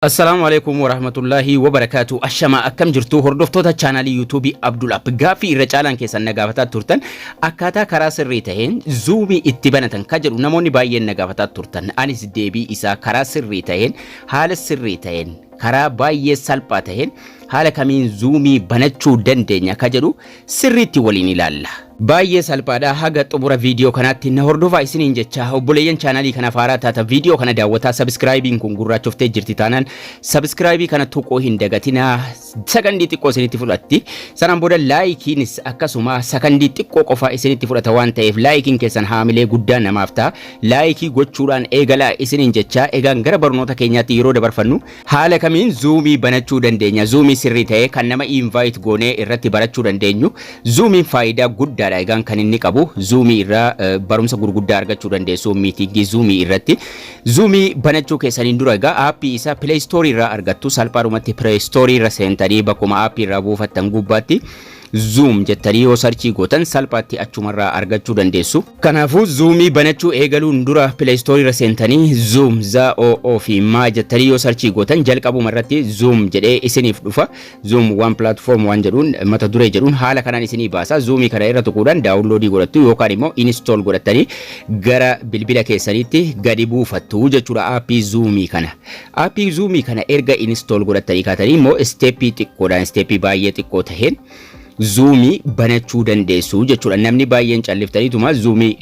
Assalamualaikum warahmatullahi wabarakatuh. Ashama akkam jirtu hordoftoota chaanalii YouTube Abdul App gaaffii irra caalaan keessan na gaafataa turtan akkaataa karaa sirrii ta'een zoomii itti banatan ka jedhu namoonni baay'een na gaafataa turtan. Anis deebii isaa karaa sirrii ta'een haala sirrii ta'een karaa baay'ee salphaa ta'een haala kamiin zoomii banachuu dandeenya ka jedhu sirriitti waliin ilaalla. Baay'ee salphaadha. Haga xumura viidiyoo kanaatti na hordofaa isiniin jecha obboleeyyan chaanalii kana faaraa taata viidiyoo kana daawwataa subscribe kun gurraachoftee jirti taanaan subscribe kana tuquu hin dagatinaa. Sakandii xiqqoo isinitti fudhatti. Sanaan booda laayikiinis akkasuma sakandii xiqqoo qofa isinitti fudhata waan ta'eef laayikiin keessan haamilee guddaa namaaf ta'a. Laayikii gochuudhaan eegalaa isiniin jecha egaan gara barnoota keenyaatti yeroo dabarfannu haala kamiin zoomii banachuu dandeenya. Zoomii sirrii ta'ee kan nama invite goonee irratti barachuu dandeenyu. Zoomiin faayidaa guddaa egaan kan inni qabu zoomii irraa barumsa gurguddaa argachuu dandeessu miitingii zoomii irratti. Zoomii banachuu keessaniin dura egaa aappii isaa Play Store irraa argattu. Salphaadhumatti Play Store irra seentanii bakkuma aappii irraa buufattan gubbaatti zoom jettanii yoo sarchii gootan salphaatti achumarraa argachuu dandeessu. Kanaafuu zoomii banachuu eegaluun dura Play Store irra seentanii zoom ZOO fi maa jettanii yoo sarchii gootan jalqabuma irratti zoom jedhee isiniif dhufa. Zoom one platform waan jedhuun mata duree jedhuun haala kanaan isinii baasa. Zoomii kana irra tuquudhaan daawunloodii godhattu yookaan immoo install godhattanii gara bilbila keessaniitti gadi buufattu jechuudha aappii zoomii kana. Aappii zoomii kana erga install godhattanii kaatanii immoo steepii xiqqoodhaan steepii baay'ee xiqqoo taheen zoomii banachuu dandeessu jechuudha. Namni baay'een calliftaniituma zoomii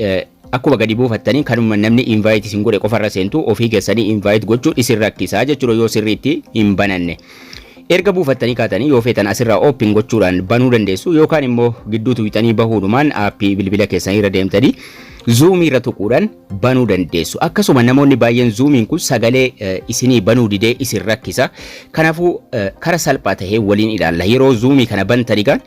akkuma gadi buufattanii kanuma namni invite isin godhe qofarra seentu ofii keessanii invite gochuun isin rakkisaa jechuudha yoo sirriitti hin bananne. Erga buufattanii kaatanii yoo feetan asirraa open gochuudhaan banuu dandeessu yookaan immoo gidduutu wixanii bahuudhumaan aappii bilbila keessanii irra deemtanii zoomii irra tuquudhaan banuu dandeessu. Akkasuma namoonni baay'een zoomiin kun sagalee isinii banuu didee isin rakkisa. Kanaafuu karaa salphaa tahee waliin ilaalla. Yeroo zoomii kana bantaniigaan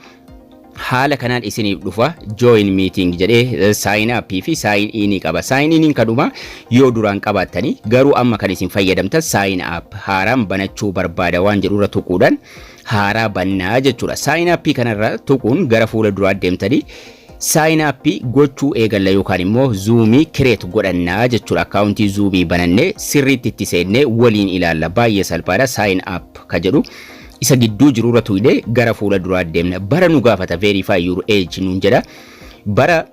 haala kanaan isiniif dhufa join meeting jedhee sign up fi sign in qaba. Sign in kadhuma yoo duraan qabaattanii garuu amma kan isin fayyadamtan sign up haaraan banachuu barbaada waan jedhu irra tuquudhaan haaraa bannaa jechuudha. Sign up kanarra tuquun gara fuula duraa deemtanii sign up gochuu eegalla yookaan immoo zoomii create godhannaa jechuudha. Accountii zoomii banannee sirriitti itti seennee waliin ilaalla. Baay'ee salphaadha. Sign up ka jedhu isa gidduu jiru irra tuqnee gara fuula duraa deemna. Bara nu gaafata verify your age nuun jedha. Bara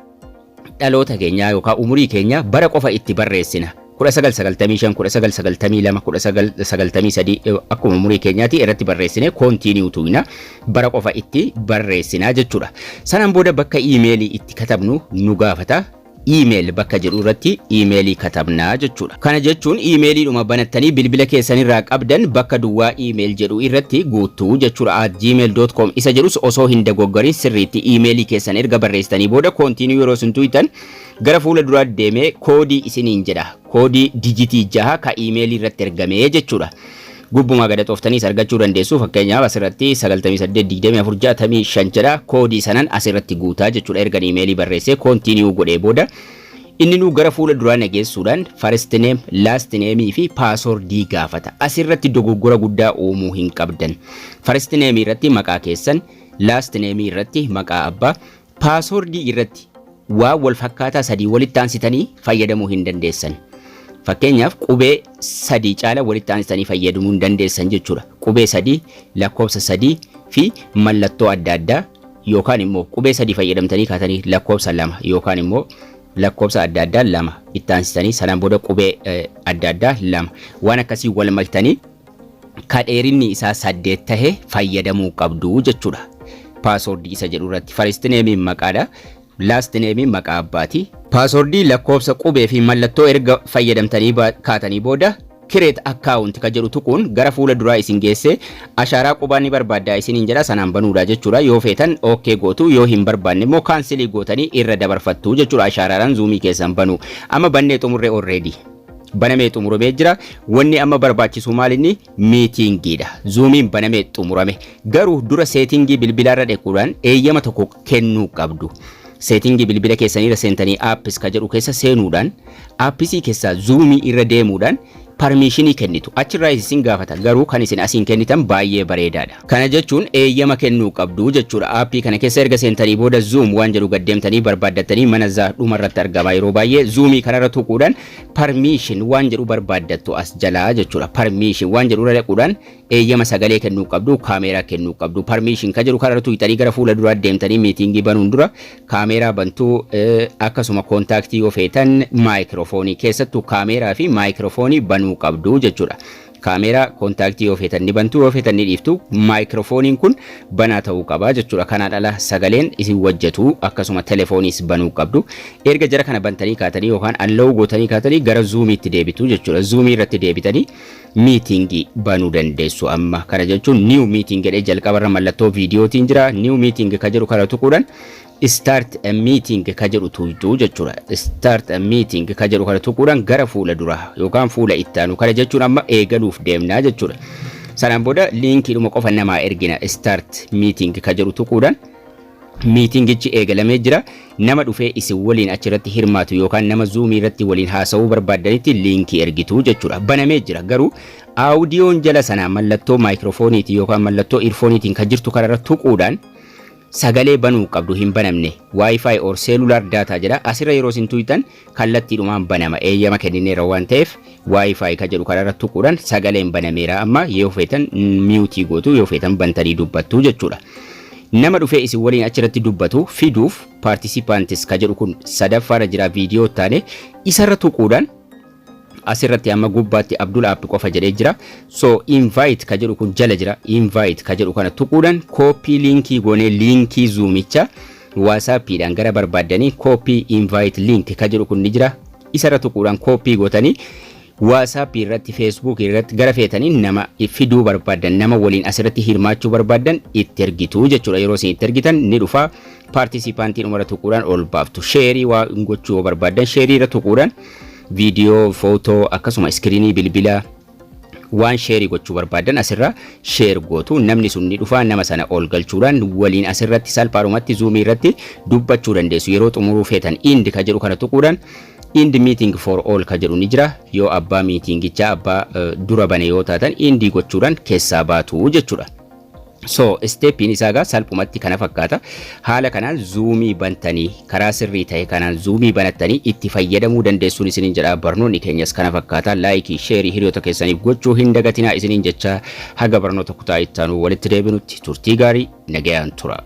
dhaloota keenyaa yookaan umurii keenya bara qofa itti barreessina. 1995, 1992, 1993 akkuma umurii keenyaatti irratti barreessine continue tuqna. Bara qofa itti barreessina jechuudha. Sanaan booda bakka emailii itti katabnu nu gaafata. Email bakka jedhu irratti emailii katabnaa jechuudha. Kana jechuun emailii dhuma banattanii bilbila keessanirraa qabdan bakka duwwaa email jedhu irratti guutuu jechuudha. @gmail.com isa jedhus osoo hin dogoggorin sirriitti emailii keessan erga barreessitanii booda continue yeroo sun tuqxan gara fuula duraa deemee koodii isiniin jedha. Koodii dijitii 6 ka emailii irratti ergamee jechuudha. Gubbuma gada xooftanii argachuu dandeessu. Fakkeenyaaf asirratti 982465 jedha. Koodii sanan asirratti guutaa jechuudha. Erga emailii barreessee continue godhee booda inni nu gara fuula duraa nageessuudhaan first name, last name fi password gaafata. Asirratti dogoggora guddaa uumuu hin qabdan. First name irratti maqaa keessan, last name irratti maqaa abbaa, password irratti waa wal fakkaataa sadii walitti aansitanii fayyadamuu hin dandeessan. Fakkeenyaaf qubee 3 caala walitti aansitanii fayyadamuu hin dandeessan jechuudha. Qubee 3, lakkoofsa 3 fi mallattoo adda addaa yookaan immoo qubee 3 fayyadamtanii kaatanii lakkoofsa 2 yookaan immoo lakkoofsa adda addaa 2 itti aansitanii sanaan booda qubee adda addaa 2 waan akkasii wal maktanii ka dheerinni isaa 8 tahe fayyadamuu qabdu jechuudha. Password isa jedhu irratti first name maqaadha. Last name maqaa abbaati. Password lakkoofsa qubee fi mallattoo erga fayyadamtanii kaatanii booda create account ka jedhu tuquun gara fuula duraa isin geesse ashaaraa qubaa ni barbaaddaa isiniin jedha. Sanaan banuudha jechuudha. Yoo feetan okay gootu yoo hin barbaanne immoo cancel gootanii irra dabarfattu jechuudha. Ashaaraadhaan zoomii keessan banu. Amma bannee xumurree already. Banamee xumuramee jira. Wanni amma barbaachisu maalinni meetingiidha. Zoomiin banamee xumurame. Garuu dura settingii bilbilaarra dhaquudhaan eeyyama tokko kennuu qabdu. Settingii bilbila keessanii irra seentanii apps ka jedhu keessa seenuudhaan appsii keessa zoomii irra deemuudhaan permissionii kennitu achirraa isin gaafata garuu kan isin asiin kennitan baay'ee bareedaadha. Kana jechuun eeyyama kennuu qabdu jechuudha. Aappii kana keessa erga seentanii booda zoom waan jedhu gaddeemtanii barbaaddatanii mana dhuma irratti argama yeroo baay'ee zoomii kanarra tuquudhaan permission waan jedhu barbaaddattu as jalaa jechuudha. Permission waan jedhu irra dhaquudhaan eeyyama sagalee kennuu qabdu, kaameeraa kennuu qabdu. Permission ka jedhu kanarra tuqxanii gara fuula duraa deemtanii miitingii banuun dura kaameeraa bantuu akkasuma kontaaktii yoo feetan maayikiroofoonii keessattuu kaameeraa fi maayikiroofoonii banuu qabdu jechuudha. Kaameeraa kontaaktii yoo feetan ni bantuu yoo feetan ni dhiiftu maayikiroofooniin kun banaa ta'uu qaba jechuudha. Kanaan ala sagaleen isin wajjatu akkasuma telefooniis banuu qabdu. Erga jara kana bantanii kaatanii yookaan allow gootanii kaatanii gara zuumiitti deebitu jechuudha. Zuumii irratti deebitanii miitingii banuu dandeessu. Amma kana jechuun new meeting jedhee jalqabarra mallattoo viidiyootiin jira. New meeting ka jedhu kana tuquudhaan start a meeting ka jedhu tuqxu jechuudha. Start a meeting ka jedhu kana tuquudhaan gara fuula dura yookaan fuula ittaanu kana jechuun amma eegaluuf deemnaa jechuudha. Sanaan booda liinkiidhuma qofa namaa ergina start meeting ka jedhu tuquudhaan miitingichi eegalamee jira. Nama dhufee isin waliin achirratti hirmaatu yookaan nama zuumii irratti waliin haasa'uu barbaadanitti liinkii ergitu jechuudha. Banamee jira garuu aawudiyoon jala sanaa mallattoo maayikiroofooniitiin yookaan mallattoo iirfooniitiin kan jirtu kanarra tuquudhaan sagalee banuu qabdu hin banamne wifi or cellular data jedha asirra yeroo isin tuqxan kallattiidhumaan banama eeyyama kennineera waan ta'eef wifi ka jedhu kanarra tuquudhaan sagaleen banameera amma yoo feetan mute gootu yoo feetan bantanii dubbattu jechuudha. Nama dhufee isin waliin achirratti dubbatu fiduuf participants ka jedhu kun sadaffaarra jira viidiyoo taane isarra tuquudhaan asirratti amma gubbaatti Abdul App qofa jedhee jira. So invite ka jedhu kun jala jira. Invite ka jedhu kana tuquudhaan copy linkii goonee linkii zoomicha WhatsAppiidhaan gara barbaadanii copy invite link ka jedhu kun ni jira. Isarra tuquudhaan copy gootanii WhatsApp irratti Facebook irratti gara feetanii nama fiduu barbaadan nama waliin asirratti hirmaachuu barbaadan itti ergitu jechuudha. Yeroo isin itti ergitan ni dhufa participantiin umara tuquudhaan ol baaftu. Share waa gochuu barbaadan share irra tuquudhaan video, photo akkasuma screenii bilbilaa waan share gochuu barbaadan asirra share gootu namni sun ni dhufa nama sana ol galchuudhaan waliin asirratti salphaadhumatti zoomii irratti dubbachuu dandeessu. Yeroo xumuruu feetan end ka jedhu kana tuquudhaan end meeting for all ka jedhu ni jira. Yoo abbaa miitingicha abbaa dura bane yoo taatan end gochuudhaan keessaa baatu jechuudha. So steppiin isaagaa salphumatti kana fakkaata. Haala kanaan zoomii bantanii karaa sirrii ta'e kanaan zoomii banattanii itti fayyadamuu dandeessuun isiniin jedha. Barnoonni keenyas kana fakkaata. Laayikii, sheerii hiriyoota keessaniif gochuu hin dagatinaa isiniin jecha haga barnoota kutaa ittaanu walitti deebinutti turtii gaarii nagayaan tura.